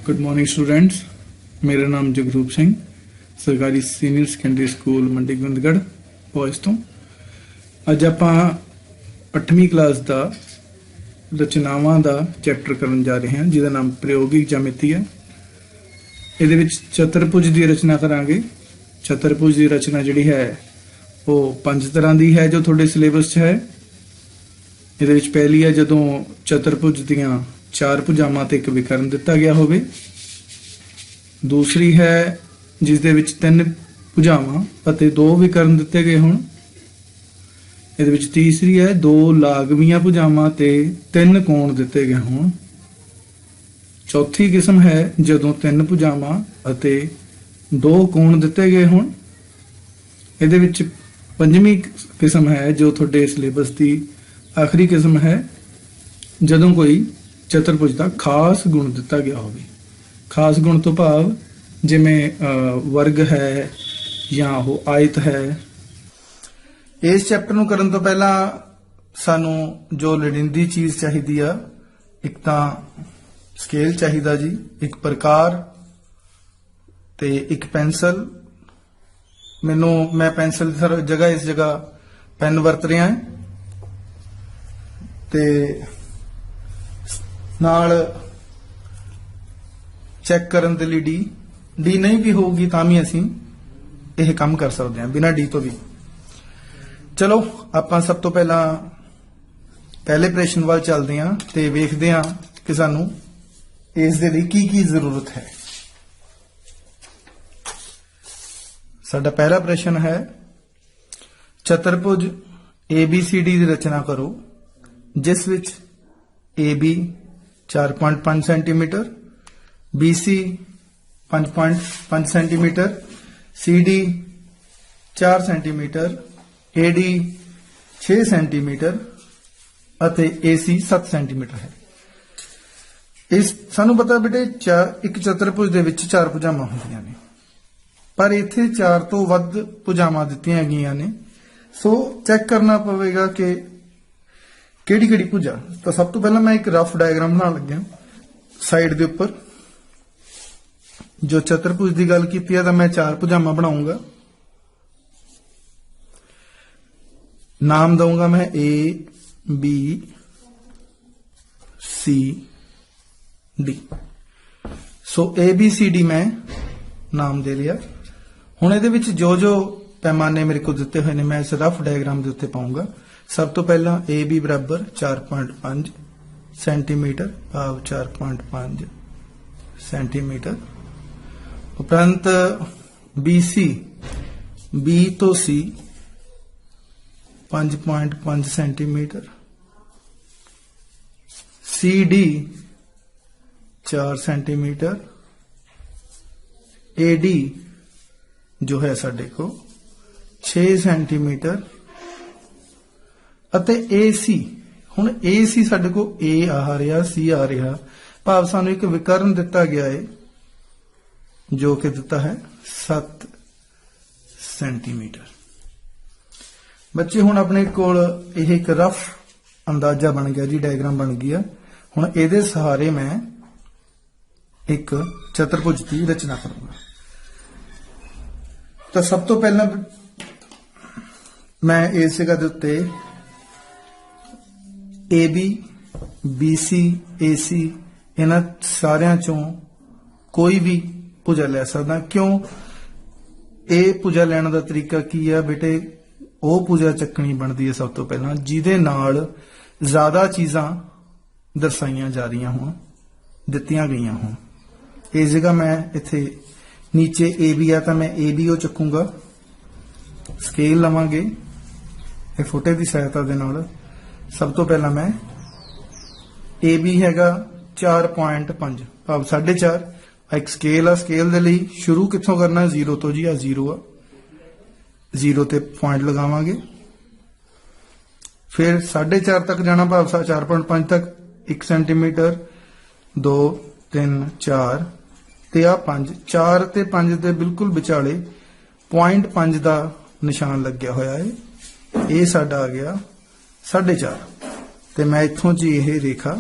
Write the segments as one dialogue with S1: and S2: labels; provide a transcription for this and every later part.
S1: Good morning students. मेरा नाम जगरूप सिंह, सरकारी सीनियर सैकेंडरी स्कूल मंडी गोबिंदगढ़ बॉयज़ तो। अज आपां 8वीं क्लास का रचनावां का चैप्टर करन जा रहे हैं जिसका नाम प्रयोगिक ज्यामिति है। ये चतुर्भुज की रचना करांगे। चतुर्भुज की रचना जिहड़ी है वो 5 तरह की है जो थोड़े सिलेबस है। ये पहली है जदों चतुर्भुज दियां 4 भुजावां ते एक विकर्ण दिता गया होवे। दूसरी है जिस दे विच 3 भुजावां अते 2 विकर्ण दिते गए होण। इहदे विच तीसरी है 2 लागवीआं भुजावां ते 3 कोण दिते गए होण। चौथी किस्म है जदों 3 भुजावां अते 2 कोण दिते गए होण। इहदे विच पंजवीं किस्म है जो थोड़े सिलेबस की आखिरी किस्म है जदों कोई चतुर्भुज का खास गुण दिता गया हो। खास गुण तो भाव जिमें वर्ग है या वो आयत है। इस चैप्टर नूं करन तो पहला सानू जो लोड़ींदी चीज चाहिदी आ, एक तां स्केल चाहिदा जी, एक प्रकार ते एक पेंसिल। मैं पेंसिल की जगह इस जगह पेन वरत रहा है ते नाल चैक करन दे लई डी नहीं भी होगी तां भी असीं यह काम कर सकते हैं बिना डी तो भी। चलो आपां सब तो पहला पहले प्रश्न वाल चलते हैं ते वेखदे हां कि सानू इस दे लई की जरूरत है। साडा पहला प्रश्न है चतुर्भुज ABCD की रचना करो जिस विच AB 4.5 centimetre, BC 5.5 centimetre, CD 4 centimetre, AD 6 centimetre अते AC 7 सेंटीमीटर है। इस सानू पता बेटे एक चतुर्भुज दे विच 4 भुजावां होंदियां ने, पर इत्थे 4 तो वध भुजावां दित्तियां गईयां ने। सो चेक करना पवेगा कि केड़ी केड़ी भुजा। तो सब तो पहला मैं एक रफ डायग्राम बना लग्या साइड दे उपर। जो चतुर्भुज की गल की है तो मैं 4 भुजावां बनाऊंगा। नाम दूंगा मैं A B C D। So ABCD मैं नाम दे लिया। हुण इहदे विच जो जो पैमाने मेरे को दिते हुए ने मैं इस रफ डायग्राम के उत्ते पाऊंगा। सब तो पहला AB बराबर 4.5 सेंटीमीटर भाव 4.5 सेंटीमीटर। उपरंत BC B तो C 5.5 centimetre, CD 4 centimetre, AD जो है साडे को 6 सेंटीमीटर अते AC। हुण AC साडे को A आ रहा C आ रहा, भाव सानू एक विकर्ण दिता गया है जो कि दिता है 7 सेंटीमीटर। बच्चे हुण अपने कोल यह एक रफ अंदाजा बन गया जी, डायग्राम बन गया। हुण इहदे सहारे मैं एक चतुर्भुज की रचना करूंगा। तो सब तो पहला मैं इस जगह के उत्ते AB BC AC इन्हां सारियां चों कोई भी भुजा ले सकदा। क्यों ये भुजा लैण दा तरीका की है बेटे? वो भुजा चकनी बनती है सब तो पहला जिहदे नाल ज्यादा चीजां दर्शाइयां जा रही होण, दित्तियां गईयां होण। इस जगह मैं इत्थे नीचे AB आ तो मैं ABO चकूंगा। स्केल लवांगे फुटे की सहायता दे नाल। सब तो पहला मैं AB हैगा 4.5 भाव 4.5। एक स्केल आ, स्केल दे लई शुरू कित्थों करना? 0 तो जी। आ 0 आ, 0 ते पॉइंट लगावांगे। फिर 4.5 तक जाना भाव 4.5 तक 1 सेंटीमीटर 2 3 4 ते आ 5। 4 ते 5 दे बिल्कुल विचाले 0.5 का निशान लग्या होया है। ये साडा आ गया 4.5 ते मैं इत्थों जी यह रेखा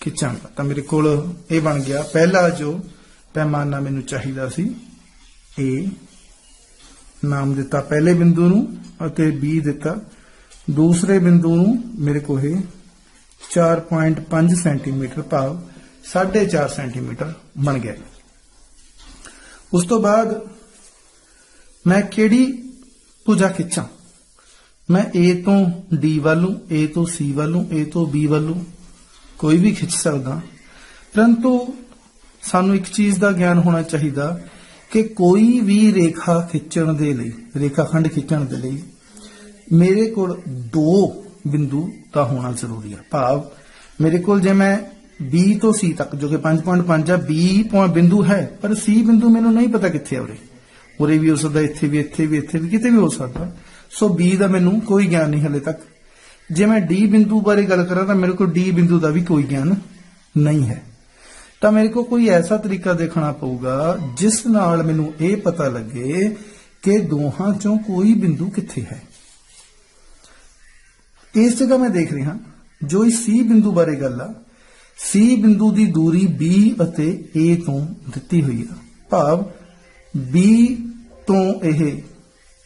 S1: खिंचांगा। तो मेरे को ये बन गया पहला जो पैमाना मैनू चाहिदा सी। ए नाम दिता पहले बिंदु नूं अते बी दिता दूसरे बिंदु नूं। मेरे को 4.5 सेंटीमीटर भाव 4.5 सेंटीमीटर बन गया। उस तो बाद मैं किहड़ी भुजा खिंचा? मैं ए तो डी वालों, ए तो सी वालों, ए तो बी वालों कोई भी खिंच सकदा, परंतु सानू एक चीज का ज्ञान होना चाहिए कि कोई भी रेखा खिंचण दे लई, रेखाखंड खिंचण दे लई मेरे को 2 बिंदु का होना जरूरी है। भाव मेरे को जे मैं बी तो सी तक जो कि 5.5 है, बी बिंदु है पर सी बिंदु मैनू नहीं पता कित्थे है। उरे भी हो सकता, इत्थे भी, इत्थे भी, इत्थे भी, किते भी हो सकता। सो बी का मैनू कोई ज्ञान नहीं हले तक। जे मैं डी बिंदु बारे गल करा तो मेरे को डी बिंदु का भी कोई ज्ञान नहीं है। तो मेरे को कोई ऐसा तरीका देखना पऊगा जिस नाल मैनू ये पता लगे कि दोहां चों कोई बिंदु कित्थे है। इस जगह मैं देख रहा जो इस सी बिंदु बारे गल आ, सी बिंदु की दूरी बी अते ए तो दिती हुई है। भाव बी तो यह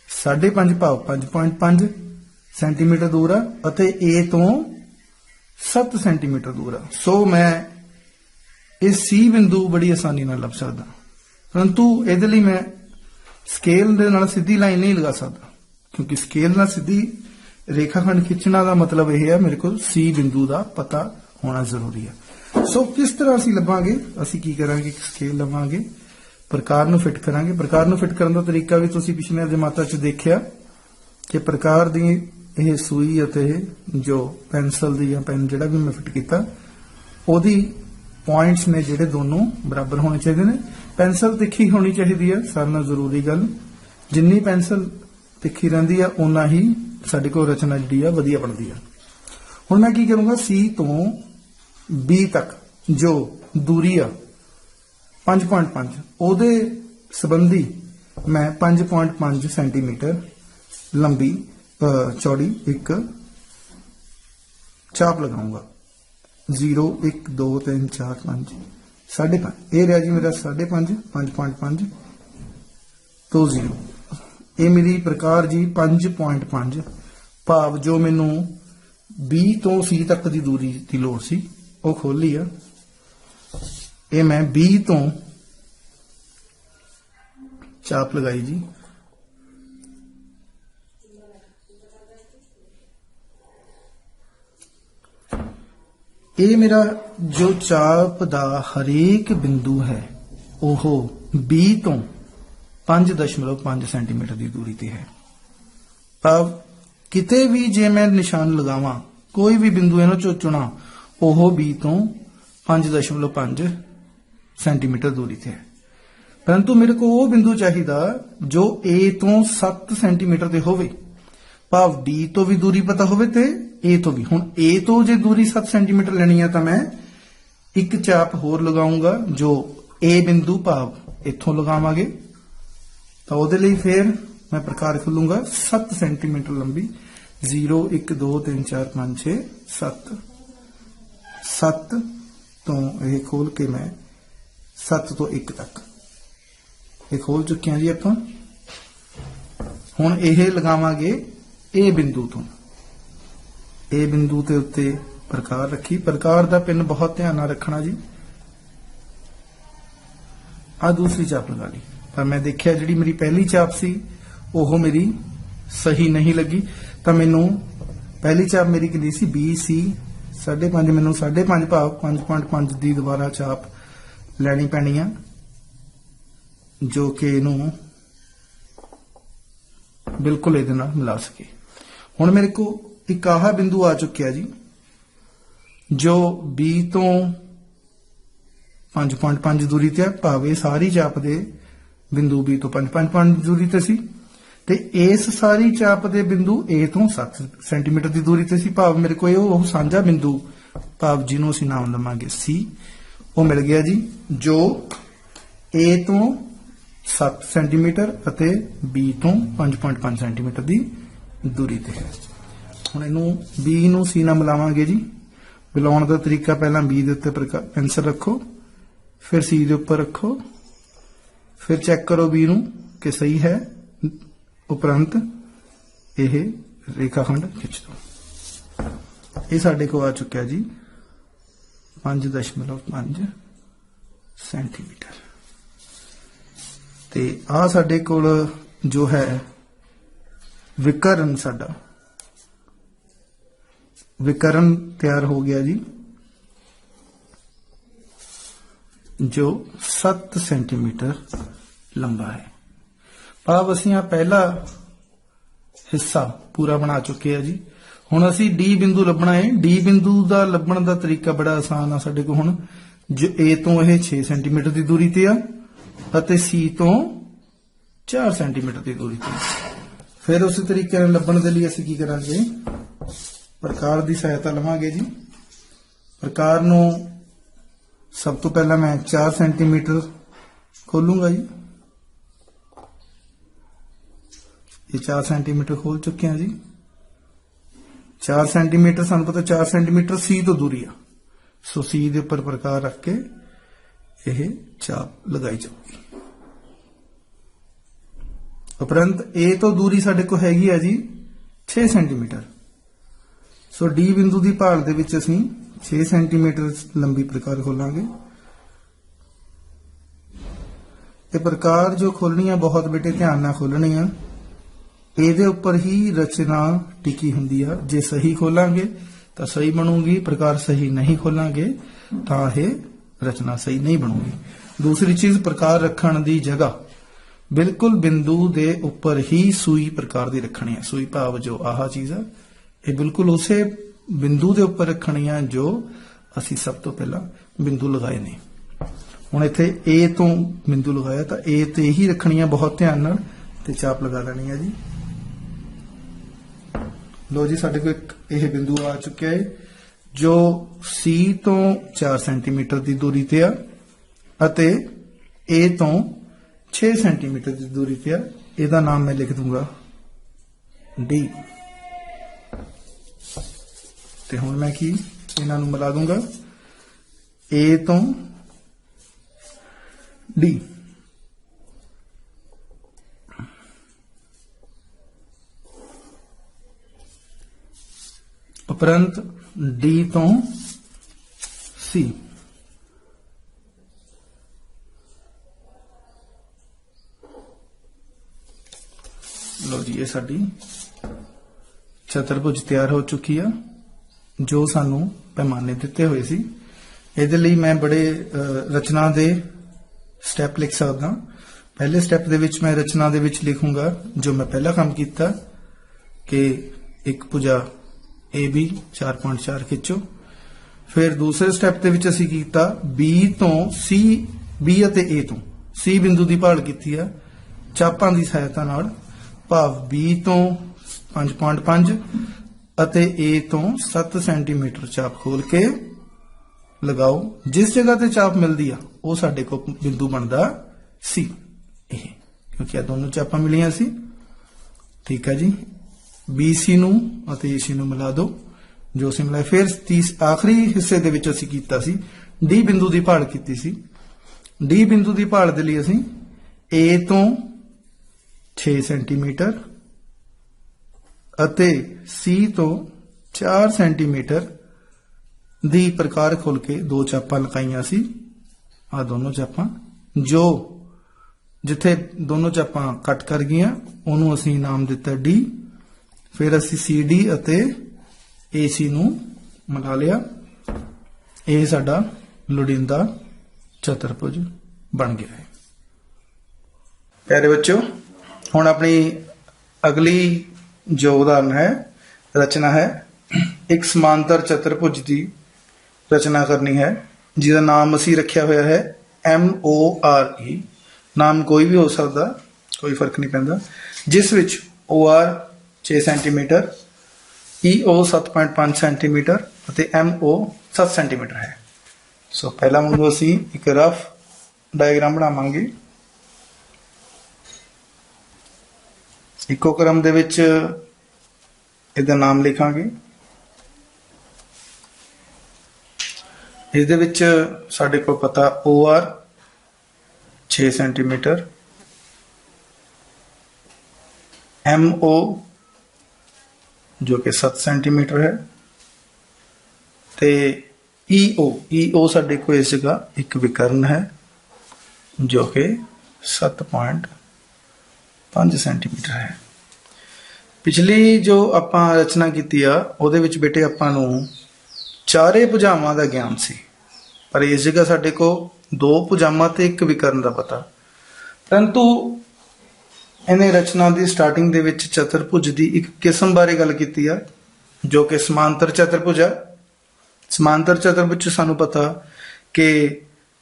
S1: 5.5 भाव 5.5 सेंटीमीटर दूर है अते ए तो 7 सेंटीमीटर दूर है। सो मैं इस सी बिंदु बड़ी आसानी नाल लभ सकदा, परंतु इहदे लई मैं स्केल दे नाल सीधी लाइन नहीं लगा सकता, क्योंकि स्केल नाल सीधी रेखाखंड खिंचना का मतलब यह है मेरे को सी बिंदु का पता होना जरूरी है। सो किस तरह असीं लभांगे? असीं की करांगे? स्केल लवांगे, प्रकार नूं फिट करांगे। प्रकार नूं फिट करन दा तरीका भी तुसीं पिछले जमातां च देखिया कि प्रकार दी यह सूई अते जो पेंसिल दी या पेन जिहड़ा भी मैं फिट कीता ओहदी पॉइंट्स ने जिहड़े दोनों बराबर होने चाहिए ने। पेंसिल तिखी होनी चाहिए है, सारे नाल जरूरी गल। जिन्नी पेंसिल तिखी रहिंदी है उन्ना ही साडे कोल रचना जिहड़ी आ वधिया बनदी है। हुण मैं की करूंगा, सी तो बी तक जो दूरी आ 5.5 ओहदे संबंधी मैं 5.5 सेंटीमीटर लंबी चौड़ी एक चाप लगाऊंगा। 0 1 2 3 4 5 5.5 ये रहा जी मेरा 5.5 5.5 तो 0। ये मेरी प्रकार जी 5.5 भाव जो मैनू बी तो सी तक की दूरी की लोड़ सी वो खोली है। ये मैं बी तो चाप लगाई जी। ये मेरा जो चाप दा हरेक बिंदु है ओह बी तो 5.5 सेंटीमीटर की दूरी ते है। भाव किते भी जे मैं निशान लगावा कोई भी बिंदु इन्हों चो चुना ओह बी तो 5.5 सेंटीमीटर दूरी ते है, परंतु मेरे को वो बिंदु चाहिए जो ए तो 7 सेंटीमीटर ते होवे। भाव डी तो भी दूरी पता होवे ते ए तो भी। हुण ए तो जे दूरी 7 सेंटीमीटर लेनी है तो मैं एक चाप होर लगाऊंगा जो ए बिंदु भाव इथों लगावांगे तो ਉਹਦੇ ਲਈ फिर मैं प्रकार खोलूंगा 7 सेंटीमीटर लंबी। 0 1 2 3 4 5 6 7 7 तो यह खोल के मैं 7 तो 1 तक ये खोल चुके हैं जी। आप हुण यह लगावांगे ए बिंदु तो ए बिंदु के उत्ते प्रकार रखी। प्रकार का पिन बहुत ध्यान नाल रखना जी। आ दूसरी चाप लगा ली पर मैं देखिया जी मेरी पहली चाप सी ओह मेरी सही नहीं लगी। तो मैनू पहली चाप मेरी कितनी सी बी सी 5.5 मैनू 5.5 भाव 5.5 की दोबारा चाप लैनी पैनी है जो कि इनू बिल्कुल ये मिला सके। हुण मेरे को एक आह बिंदु आ चुकिया जी जो बी तो 5.5 दूरी ते भावे सारी चाप दे बिंदु बी तो 5.5 दूरी ते सी ते इस सारी चाप दे बिंदु ए तो 7 सेंटीमीटर की दूरी ते सी। भाव मेरे को वो साझा बिंदु भाव जिन्हों असीं नाम लवांगे सी वो मिल गया जी जो ए तो 7 सेंटीमीटर अते बी तो 5.5 सेंटीमीटर की दूरी ते है। हुण इहनूं बी नूं सी नाल मिलावांगे जी। मिलाउण का तरीका पहला बी के उत्ते पेंसिल रखो, फिर सी के उपर रखो, फिर चेक करो बी नूं कि सही है, उपरंत यह रेखाखंड खिंच दो। ये साडे को आ चुका जी 5.5 सेंटीमीटर। ते आ साडे कोल जो है विकर्ण, साडा विकर्ण तैयार हो गया जी, जो 7 सेंटीमीटर लंबा है। भाव असीं आ पहला हिस्सा पूरा बना चुके हैं जी। हुण असीं डी बिंदु लभना है। डी बिंदु का लभण का तरीका बड़ा आसान आ साडे कोल। हुण जो ए तो यह 6 सेंटीमीटर की दूरी ते आ अते सी तो 4 सेंटीमीटर की दूरी ते। फिर उस तरीके नाल लभण दे लई असीं की करांगे, प्रकार की सहायता लवांगे जी। प्रकार नूं सब तो पहला मैं 4 सेंटीमीटर खोलूंगा जी। ये 4 सेंटीमीटर खोल चुके हैं जी। 4 सेंटीमीटर सानूं पता 4 सेंटीमीटर सी तो दूरी आ, सो सी के उपर प्रकार रख के यह चाप लगाई जाऊगी। उपरंत ए तो दूरी साडे को हैगी है जी 6 सेंटीमीटर। सो डी बिंदु की भाल दे विच असीं 6 सेंटीमीटर लंबी प्रकार खोलांगे। ये प्रकार जो खोलनी है बहुत बेटे ध्यान नाल खोलनी है। ਇਹਦੇ ਉੱਪਰ ही रचना टिकी ਹੁੰਦੀ ਆ। जे सही खोलांगे तो सही बनूगी, प्रकार सही नहीं खोलांगे तो यह रचना सही नहीं बनूगी। दूसरी चीज, प्रकार रखने की जगह बिल्कुल बिंदु दे उपर ही सूई प्रकार की रखनी है। सूई भाव जो आह चीज है ये बिल्कुल उसे बिंदु के उपर रखनी है जो असी सब तो पहला बिंदु लगाए ने। हुण इत्थे ए तो बिंदु लगाया तो ए ते ही रखनी है, बहुत ध्यान नाल ते चाप लगा लेनी है जी। लो जी, साडे को एक यह बिंदु आ चुका है जो सी तो 4 सेंटीमीटर की दूरी ते आ अते ए तो 6 सेंटीमीटर की दूरी पे आ। ਇਹਦਾ नाम मैं लिख दूंगा डी। ਤੇ ਹੁਣ मैं की ਇਹਨਾਂ ਨੂੰ ਮਿਲਾ दूंगा ए तो डी। उपरंत डी तो सी। लो जी, ये साडी चतुर्भुज तैयार हो चुकी है जो सानू पैमाने दिते हुए सी। इहदे लई मैं बड़े रचना दे स्टैप लिख सकदा। पहले स्टैप दे विच मैं रचना दे विच लिखूंगा जो मैं पहला काम किया कि एक भुजा ए बी 4.4 खिंचो। फिर दूसरे स्टैप दे विच असीं कीता बी तो सी, बी अते ए तो सी बिंदु की भाल कीती है चापां की सहायता नाल। भाव बी तो 5.5 अते ए तो 7 सेंटीमीटर चाप खोल के लगाओ। जिस जगह ते चाप मिलती है वो साडे को बिंदु बनता सी, क्योंकि दोनों चापां मिलियां सी। ठीक है जी, बी सी नूं अते ए सी नूं मिला दो जो असीं मिलाया। फिर आखिरी हिस्से दे विच असीं कीता सी डी बिंदु की भाल कीती सी। डी बिंदु की भाल दे लई असीं ए तो 6 सेंटीमीटर अते सी तो 4 सेंटीमीटर दी प्रकार खोल के दो चापां लगाईयां सी। आ दोनों चापां जो जिथे दोनों चापां कट कर गईयां उहनूं असीं नाम दिता डी। फिर असीं सी डी अते ए सी नूं मिला लिया। यह साडा लोड़ींदा चतुर्भुज बन गया है। प्यारे बच्चों, हुण अपनी अगली जो उदाहरण है रचना है एक समांतर चतुर्भुज की रचना करनी है जिसका नाम असी रखा हुआ है MORE। नाम कोई भी हो सकता, कोई फर्क नहीं पैंदा। जिस विच OR 6 सेंटीमीटर, EO 7.5 सेंटीमीटर और MO 7 सेंटीमीटर है। सो पहला वांगू असी एक रफ डायग्राम बनावांगे। इको क्रम दे विच इहदा नाम लिखांगे। ਇਹਦੇ ਵਿੱਚ ਸਾਡੇ ਕੋਲ ਪਤਾ OR 6 ਸੈਂਟੀਮੀਟਰ, MO जो कि 7 सेंटीमीटर है, ते EO साडे को इस जगह एक विकर्ण है जो कि 7.5 सेंटीमीटर है। पिछली जो आपां रचना की ਉਹਦੇ ਵਿੱਚ बेटे आपां नूं चारे भुजावां दा ज्ञान सी, पर इस जगह साडे को 2 भुजावां ते एक विकर्ण दा पता। परंतु इन्हें रचना की स्टार्टिंग दे विच चतुर्भुज की एक किस्म बारे गल की है जो कि समांतर चतुर्भुज है। समांतर चतुर्भुज सानू पता कि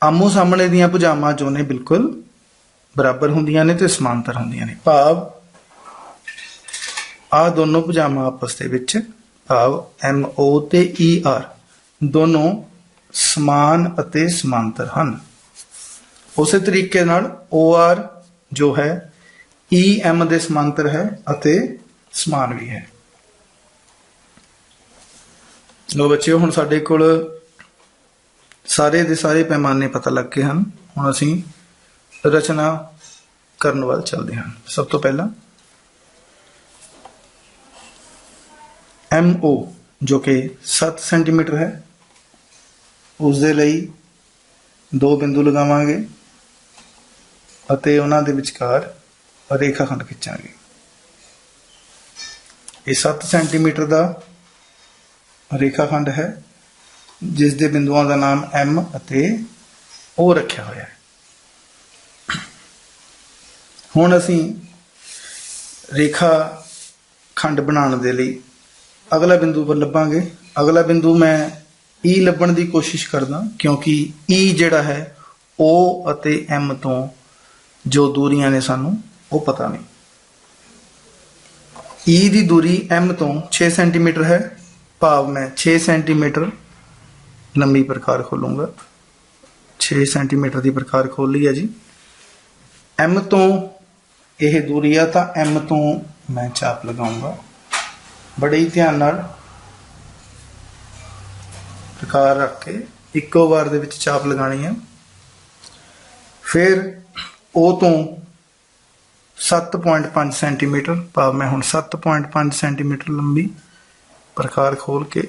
S1: आमो सामने दियां भुजावां जो ने बिल्कुल बराबर होंदियां ने ते समांतर होंदियां ने, भाव आ दोनों भुजावां आपस दे विच भाव MO ते ER दोनों समान अते समांतर हन। उस तरीके नाल OR जो है EM दे समांतर है अते समान भी है। लो बच्चों, हुण साडे कोल सारे दे सारे पैमाने पता लग गए हैं। हुण असीं रचना करन वाल चलदे हां। सब तो पहला MO जो कि 7 सेंटीमीटर है, उस दे लई 2 बिंदु लगावांगे अते उन्हां दे विचकार रेखाखंड खिंचांगे। ये 7 सेंटीमीटर का रेखाखंड है जिस दे बिंदुओं का नाम M अते O रखा हुआ है। हुण असीं रेखाखंड बनाने दे लई अगला बिंदु पर लभांगे। अगला बिंदु मैं E लभण की कोशिश करदा क्योंकि E जिहड़ा है O अते M तो जो दूरियां ने सानू वो पता नहीं। E की दूरी M तो 6 सेंटीमीटर है, भाव मैं 6 सेंटीमीटर लंबी प्रकार खोलूंगा। 6 सेंटीमीटर की प्रकार खोल ली है जी। M तो यह दूरी है तो M तो मैं चाप लगाऊंगा। बड़े ही ध्यान नाल प्रकार रख के इको बार दे विच चाप लगानी है। फिर O तो 7.5 सेंटीमीटर, भाव मैं हुण 7.5 सेंटीमीटर लंबी प्रकार खोल के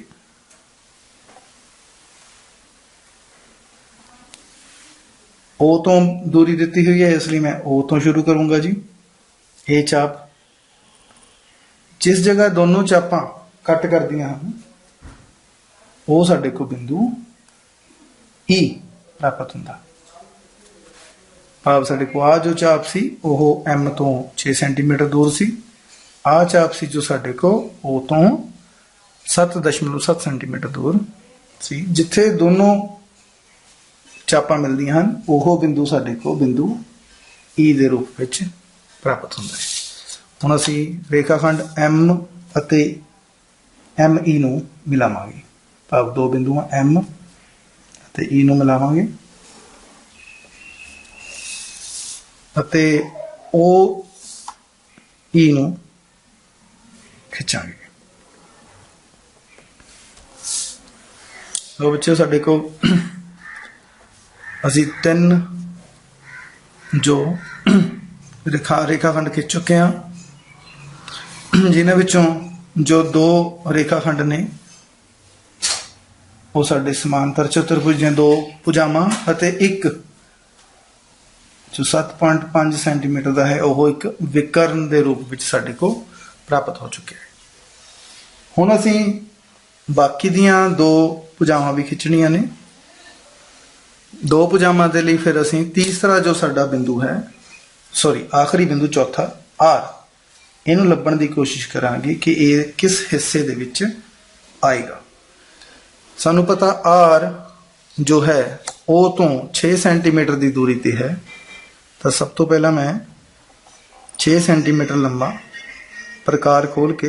S1: O तो दूरी दी हुई है, इसलिए मैं O तो शुरू करूंगा जी। ये चाप जिस जगह दोनों चापां कट कर दियां हैं वो साडे को बिंदु E प्राप्त होंदा। भाव साडे को आ जो चाप सी वो M तो 6 सेंटीमीटर दूर सी, आ चाप सी जो साडे को O तो 7.7 सेंटीमीटर दूर सी। जिथे दोनों चापां मिलदियां हन वो बिंदु साडे को बिंदु E दे रूप विच प्राप्त होंदा है। हुण असीं रेखाखंड M अते ME नूं मिलावांगे। भाव 2 बिंदुआं M अते E नूं मिलावांगे अते OE नूं खिंचांगे। तो बच्चों साडे को असीं 3 जो रेखाखंड खिंच चुके हैं, जिन्हां विचों जो 2 रेखाखंड ने वो साडे समांतर चतुर्भुज ने 2 भुजावां अते एक जो 7.5 सेंटीमीटर का है वो एक विकर्ण के रूप में साडे को प्राप्त हो चुके हैं। हुण असीं बाकी दियां 2 भुजावां भी खिंचणियां ने। 2 भुजावां दे लई फिर असीं तीसरा जो साडा बिंदु है, सॉरी आखिरी बिंदु चौथा R, इहनूं लभण की कोशिश करांगे कि ये किस हिस्से दे विच आएगा। सानू पता R जो है O तो 6 सेंटीमीटर की दूरी ते है, तो सब तो पहला मैं 6 सेंटीमीटर लंबा प्रकार खोल के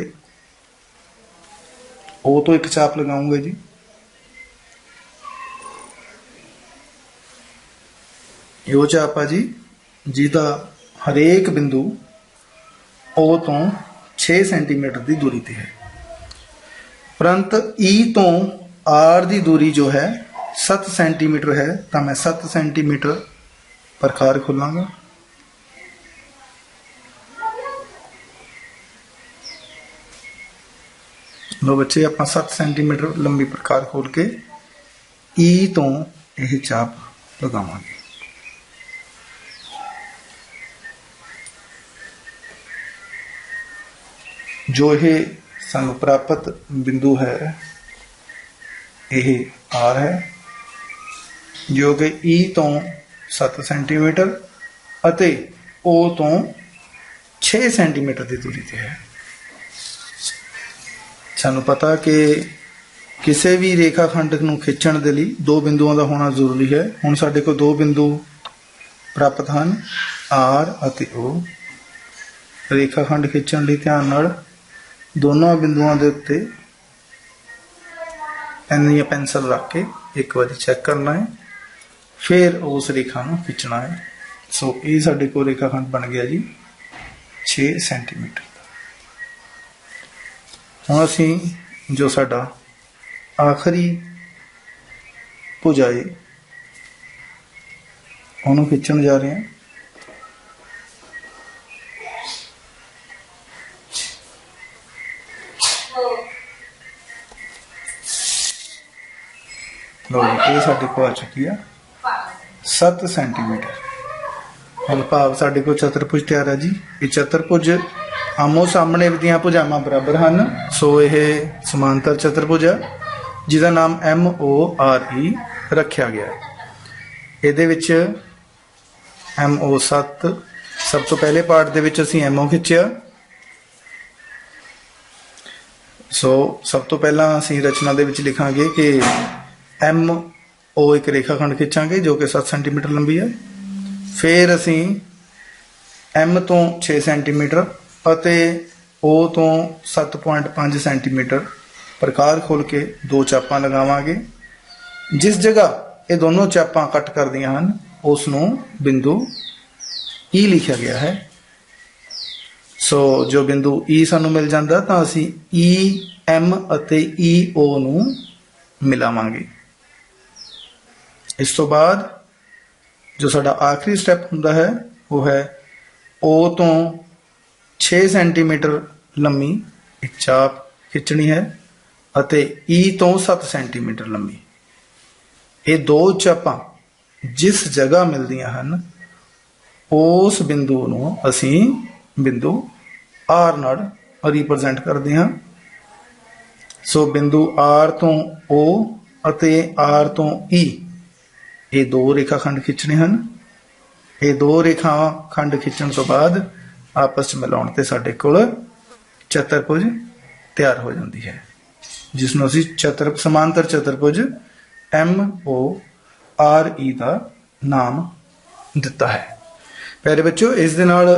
S1: O तो एक चाप लगाऊंगा जी। यो चाप आ जी जिसका हरेक बिंदु O तो 6 सेंटीमीटर की दूरी ते है, परंतु E तो R की दूरी जो है 7 सेंटीमीटर है तो मैं 7 सेंटीमीटर प्रकार खोलांगा। लो बच्चे आप 7 सेंटीमीटर लंबी प्रकार खोल के ई तो यह चाप लगावांगे। जो ये सानू प्राप्त बिंदु है यह आर है जो कि ई तो 7 सेंटीमीटर अते ओ तो 6 सेंटीमीटर की दूरी ते है। सानू पता कि किसी भी रेखाखंड नूं खिंचण दे लई दो बिंदुओं का होना जरूरी है। हुण साडे कोल दो बिंदु प्राप्त हैं आर अते ओ। रेखाखंड खिंचण लई ध्यान नाल दोनों बिंदुओं के उत्ते पेन या पेंसिल रख के एक बार चेक करना है, फिर उस रेखा को खिंचना है। सो ये साडे कोल रेखाखंड बन गया जी 6 सेंटीमीटर। हुण असीं जो साडा आखिरी भुजा है उन्होंने खिंचण जा रहे हैं। लो ये साडे को आ चुकी है 7 सेंटीमीटर। हम भाव साडे को चतुर्भुज तैयार है जी। ये चतुर्भुज आमो सामने दियां भुजावां बराबर हैं। सो यह समांतर चतुर्भुज है जिसका नाम MORE रखा गया है। ਇਹਦੇ ਵਿੱਚ MO7 सब तो पहले पार्ट ਦੇ ਵਿੱਚ ਅਸੀਂ MO खिंचिया। सो सब तो पहला ਅਸੀਂ रचना ਦੇ ਵਿੱਚ ਲਿਖਾਂਗੇ कि MO एक रेखाखंड खिंचांगे जो कि 7 सेंटीमीटर लंबी है। फिर असी M तो 6 सेंटीमीटर अते O तो 7.5 सेंटीमीटर प्रकार खोल के दो चापां लगावांगे। जिस जगह ये दोनों चापां कट कर दियां हन उसनूं बिंदु E लिखा गया है। सो जो बिंदु E सानू मिल जाता तो असी EM अते EO नूं मिलावांगे। इस तो बाद जो साडा आखिरी स्टैप हुंदा है वो है O तो 6 सेंटीमीटर लंबी एक चाप खिंचनी है अते E तो 7 सेंटीमीटर लंबी। ये दो चापां जिस जगह मिलदियां हन उस बिंदु नूं असीं बिंदु R नाल रिप्रजेंट करदे हां। सो बिंदु R तो O अते R तो E ये दो रेखाखंड खिंचने हैं। ये दो रेखाखंड खिंचण तो बाद आपस में मिलाउण ते साडे कोल चतुर्भुज तैयार हो जाती है जिसनूं असीं समांतर चतुर्भुज MORE का नाम दिता है। प्यारे बच्चों इस दे नाल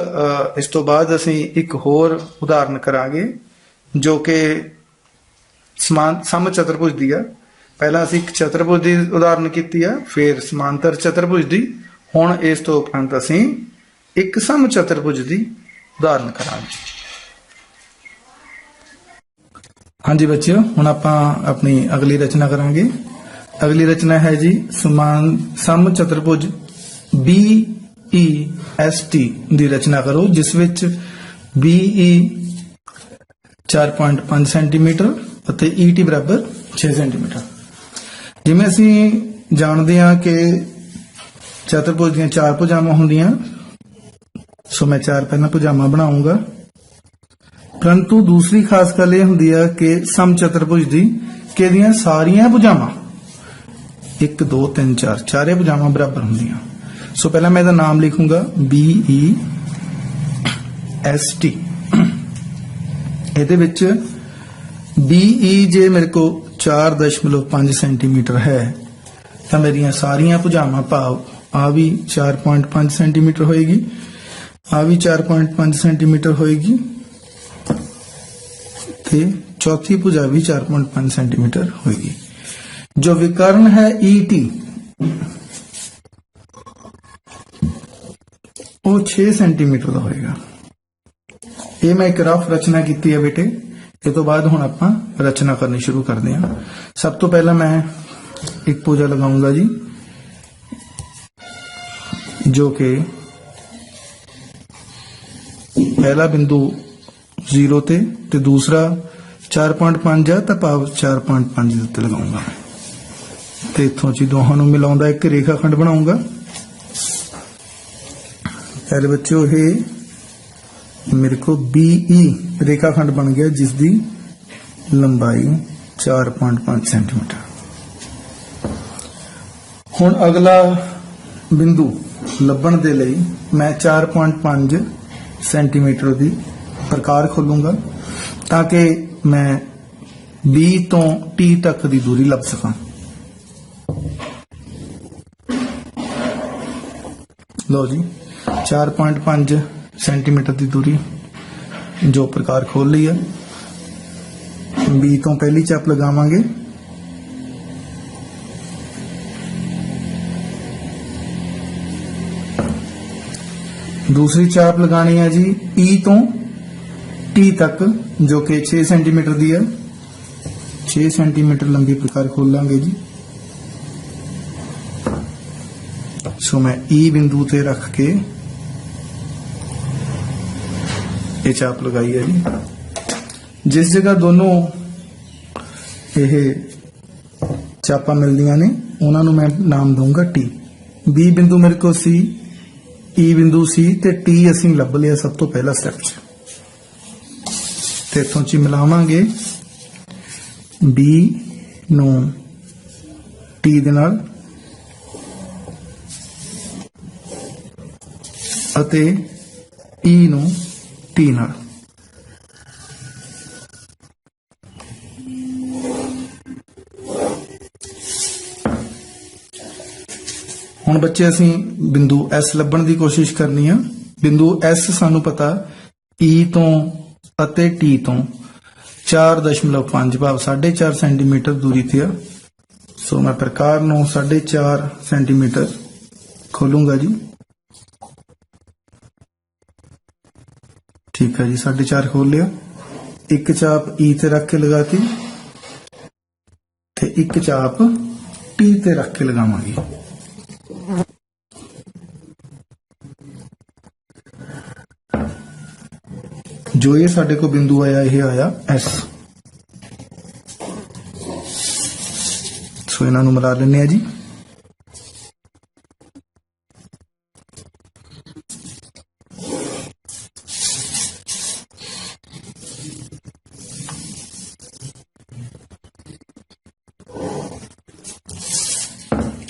S1: इस तो बाद असीं एक होर उदाहरण करांगे जो कि सम चतुर्भुज दी है। पहला असीं एक चतुर्भुज की उदाहरण की है, फिर समांतर चतुर्भुज की। हुण इस तो उपरंत असीं एक सम चतुर्भुज की उदाहरण करांगे। हाँ जी बच्चों हुण आपां अपनी अगली रचना करांगे। अगली रचना है जी सम चतुर्भुज BEST की रचना करो जिस विच BE 4.5 सेंटीमीटर अते ET बराबर 6 सेंटीमीटर। जिवें असीं जाणदे हां कि चतुर्भुज दीयां 4 भुजावां हुंदियां। सो मैं 4 पहला भुजावां बनाऊंगा, परंतु दूसरी खास गल यह हुंदी है कि सम चतुर्भुज दी कि दियां सारियां भुजावां 1 2 3 4 चारे भुजावां बराबर हुंदियां। सो पहला मैं इसदा नाम लिखूंगा BEST। ਇਹਦੇ ਵਿੱਚ BE जे मेरे को 4.5 सेंटीमीटर है तो मेरिया सारिया भुजावां भाव आ भी 4.5 सेंटीमीटर होएगी, आ भी 4.5 सेंटीमीटर होएगी ते चौथी भुजा भी 4.5 सेंटीमीटर होएगी। जो विकर्ण है ET वो 6 सेंटीमीटर का होएगा। ये मैं एक रफ रचना की है बेटे। ये तो बाद हुण आपां रचना करनी शुरू करते हैं। सब तो पहला मैं एक भुजा लगाऊंगा जी, जो कि पहला बिंदु 0 ते दूसरा 4.5 है, तो भाव 4.5 ਦੇ ਉੱਤੇ लगाऊंगा ਤੇ इथों जी दोहां नूं मिलाउंदा एक रेखाखंड बनाऊंगा। पहले बच्चों ये मेरे को BE रेखाखंड बन गया, जिसकी लंबाई 4.5 सेंटीमीटर। हुण अगला बिंदु लभण दे लई मैं 4.5 सेंटीमीटर की प्रकार खोलूंगा, ताकि मैं B तो T तक की दूरी लभ सका। लो जी 4.5 सेंटीमीटर की दूरी जो प्रकार खोल ली है। B तो पहली चाप लगावांगे, दूसरी चाप लगानी है जी E तो T तक, जो कि 6 सेंटीमीटर दी है। 6 सेंटीमीटर लंबी प्रकार खोल लांगे जी। सो मैं E बिंदु ते रख के ये चाप लगाई है जी। जिस जगह दोनों ये चापा मिलदियां ने उन्होंने मैं नाम दूंगा T। B बिंदु मेरे को C, E बिंदु C ते T असीं लभ लिया सब तो पहला स्टैप च। ते इत्थों च मिलावांगे B नूं T दे नाल ਅਤੇ E ਨੂੰ T ਨਾਲ। ਹੁਣ ਬੱਚੇ ਅਸੀਂ ਬਿੰਦੂ S ਲੱਭਣ ਦੀ ਕੋਸ਼ਿਸ਼ ਕਰਨੀ ਆ। ਬਿੰਦੂ S ਸਾਨੂੰ ਪਤਾ E ਤੋਂ ਅਤੇ T ਤੋਂ 4.5 ਭਾਵ 4.5 ਸੈਂਟੀਮੀਟਰ ਦੂਰੀ ਤੇ ਆ। ਸੋ ਮੈਂ ਪ੍ਰਕਾਰ ਨੂੰ 4.5 ਸੈਂਟੀਮੀटर खोलूंगा जी। ठीक है जी, 4.5 खोल लिया। एक चाप E ते रख के लगाती ते एक चाप T ते रख के लगावांगी। जो ये साडे को बिंदु आया, ये आया S। सो इन्हां नूं मिला लेने जी।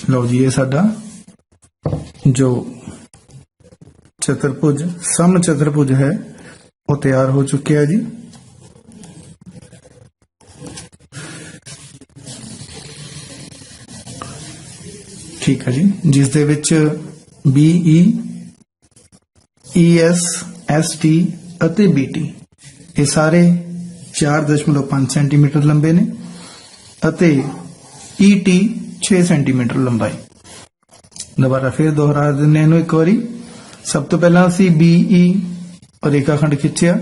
S1: लो जी, ये साडा जो चतुर्भुज सम चतुर्भुज है वो तैयार हो चुके हैं जी। ठीक है जी, जिस दे विच BE, ES, ST ਅਤੇ BT ये सारे 4.5 सेंटीमीटर लंबे ने ਅਤੇ ET 6 सेंटीमीटर लंबाई। दोबारा फिर दोहरा दिने एक बारी। सब तो पहला असी BE रेखाखंड खिंचिया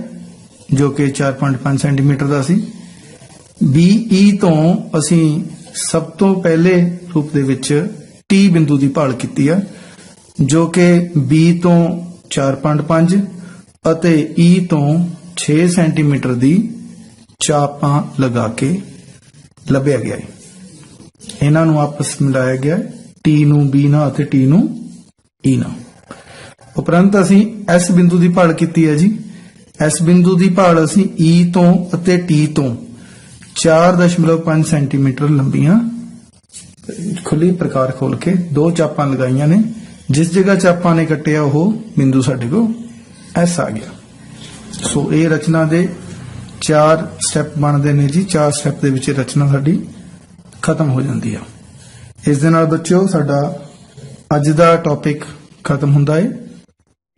S1: जो कि 4.5 सेंटीमीटर का सी। BE तो असी सब तो पहले रूप दे विच T बिंदु की भाल की है, जो कि B तो 4.5 ਅਤੇ E तो 6 सेंटीमीटर की चापां लगा के लभ्या गया है। इन्हां नूं आपस मिलाया गया T नूं B नाल ते T नूं E नाल। उपरंत असीं S बिंदु की भाल की है जी। S बिंदु की भाल असीं E तो अते T तो 4.5 सेंटीमीटर लंबियां खुली प्रकार खोल के 2 चापां लगाईयां ने। जिस जगह चापां ने कट्टिया वो बिंदु साडे को S आ गया। सो ये रचना दे 4 स्टैप बनते हैं जी। 4 स्टैप दे विच रचना साडी खत्म हो जाती है। इस दे नाल बच्चों साडा अज दा टॉपिक खत्म हुंदा है।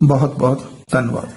S1: बहुत बहुत धन्यवाद।